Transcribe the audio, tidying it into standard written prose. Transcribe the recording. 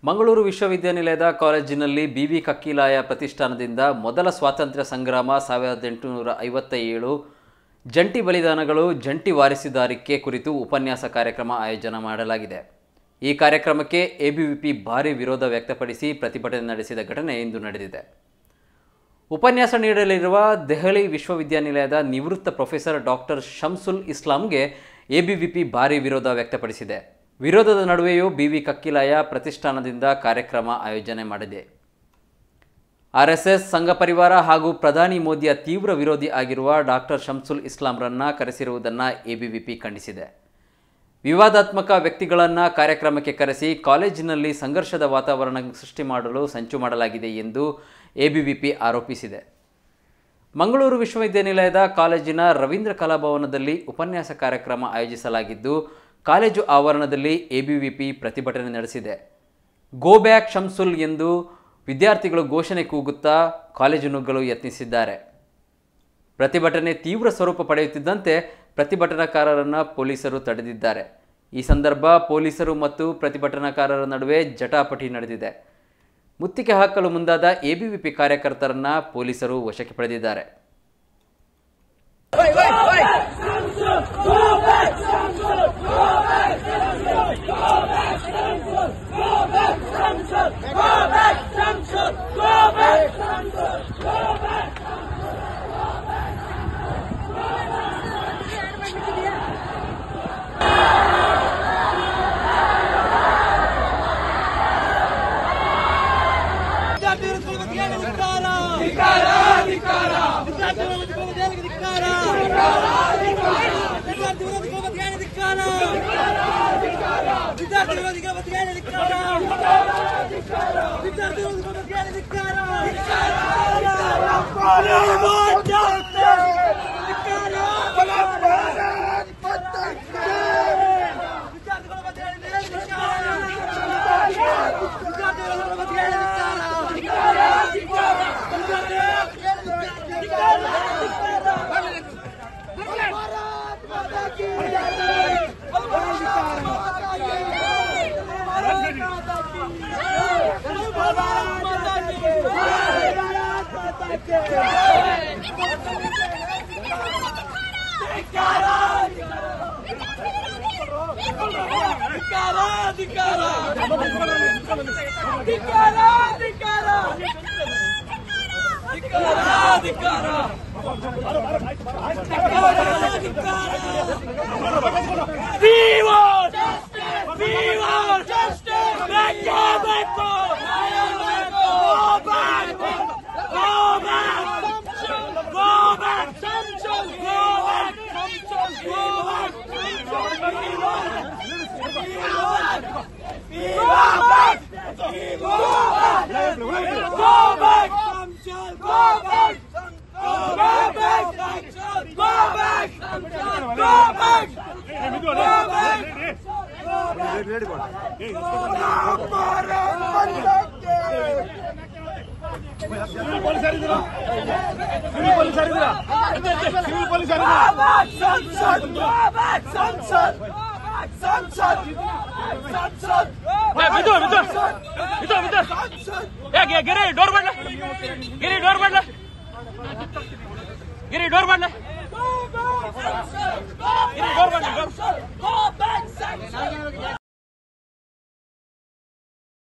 ಮಂಗಳೂರು ವಿಶ್ವವಿದ್ಯಾನಿಲಯದ ಕಾಲೇಜಿನಲ್ಲಿ ಬಿ.ವಿ. ಕಕ್ಕಿಲಾಯ ಪ್ರತಿಷ್ಠಾನದಿಂದ ಮೊದಲ ಸ್ವಾತಂತ್ರ್ಯ ಸಂಗ್ರಾಮ 1857 ಜಂಟಿ ಬಲಿದಾನಗಳು ಜಂಟಿ ವಾರಸುದಾರಿಕೆ ಕುರಿತು ಉಪನ್ಯಾಸ ಕಾರ್ಯಕ್ರಮ ಆಯೋಜನೆ ಮಾಡಲಾಗಿದೆ. ಈ ಕಾರ್ಯಕ್ರಮಕ್ಕೆ ಎಬಿವಿಪಿ ಭಾರಿ ವಿರೋಧ ವ್ಯಕ್ತಪಡಿಸಿ ಪ್ರತಿಭಟನೆ ನಡೆಸಿದ ಘಟನೆ ಇಂದು ನಡೆದಿದೆ. ಉಪನ್ಯಾಸ ನೀಡಲಿರುವ ದೆಹಲಿ ವಿಶ್ವವಿದ್ಯಾನಿಲಯದ ನಿವೃತ್ತ ಪ್ರೊಫೆಸರ್ ಡಾಕ್ಟರ್ ಶಂಸುಲ್ ಇಸ್ಲಾಂಗೆ ಎಬಿವಿಪಿ ಭಾರಿ ವಿರೋಧ ವ್ಯಕ್ತಪಡಿಸಿದೆ. ವಿರೋಧದ ನಡುವೆಯೂ ಬಿ.ವಿ. ಕಕ್ಕಿಲಾಯ ಪ್ರತಿಷ್ಠಾನದಿಂದ ಕಾರ್ಯಕ್ರಮ ಆಯೋಜನೆ ಮಾಡಿದೆ. ಆರ್ಎಸ್ಎಸ್ ಸಂಘ ಪರಿವಾರ ಹಾಗೂ ಪ್ರಧಾನಿ ಮೋದಿಯ ತೀವ್ರ ವಿರೋಧಿ ಆಗಿರುವ ಡಾಕ್ಟರ್ ಶಂಸುಲ್ ಇಸ್ಲಾಂರನ್ನು ಕರೆಸಿರುವುದನ್ನು ಎಬಿವಿಪಿ ಖಂಡಿಸಿದೆ. ವಿವಾದಾತ್ಮಕ ವ್ಯಕ್ತಿಗಳನ್ನು ಕಾರ್ಯಕ್ರಮಕ್ಕೆ ಕರೆಸಿ ಕಾಲೇಜಿನಲ್ಲಿ ಸಂಘರ್ಷದ ವಾತಾವರಣ ಸೃಷ್ಟಿ ಮಾಡಲು ಸಂಚು ಮಾಡಲಾಗಿದೆ ಎಂದು ಎಬಿವಿಪಿ ಆರೋಪಿಸಿದೆ. ಮಂಗಳೂರು ವಿಶ್ವವಿದ್ಯಾನಿಲಯದ ಕಾಲೇಜಿನ ರವೀಂದ್ರ ಕಲಾಭವನದಲ್ಲಿ ಉಪನ್ಯಾಸ ಕಾರ್ಯಕ್ರಮ ಆಯೋಜಿಸಲಾಗಿದ್ದು, ಕಾಲೇಜು ಆವರಣದಲ್ಲಿ ಎಬಿವಿಪಿ ಪ್ರತಿಭಟನೆ ನಡೆಸಿದೆ. ಗೋ ಬ್ಯಾಕ್ ಶಂಸುಲ್ ಎಂದು ವಿದ್ಯಾರ್ಥಿಗಳು ಘೋಷಣೆ ಕೂಗುತ್ತಾ ಕಾಲೇಜು ನುಗ್ಗಲು ಯತ್ನಿಸಿದ್ದಾರೆ. ಪ್ರತಿಭಟನೆ ತೀವ್ರ ಸ್ವರೂಪ ಪಡೆಯುತ್ತಿದ್ದಂತೆ ಪ್ರತಿಭಟನಾಕಾರರನ್ನು ಪೊಲೀಸರು ತಡೆದಿದ್ದಾರೆ. ಈ ಸಂದರ್ಭ ಪೊಲೀಸರು ಮತ್ತು ಪ್ರತಿಭಟನಾಕಾರರ ನಡುವೆ ಜಟಾಪಟಿ ನಡೆದಿದೆ. ಮುತ್ತಿಗೆ ಹಾಕಲು ಮುಂದಾದ ಎಬಿವಿಪಿ ಕಾರ್ಯಕರ್ತರನ್ನು ಪೊಲೀಸರು ವಶಕ್ಕೆ ಪಡೆದಿದ್ದಾರೆ. Go back,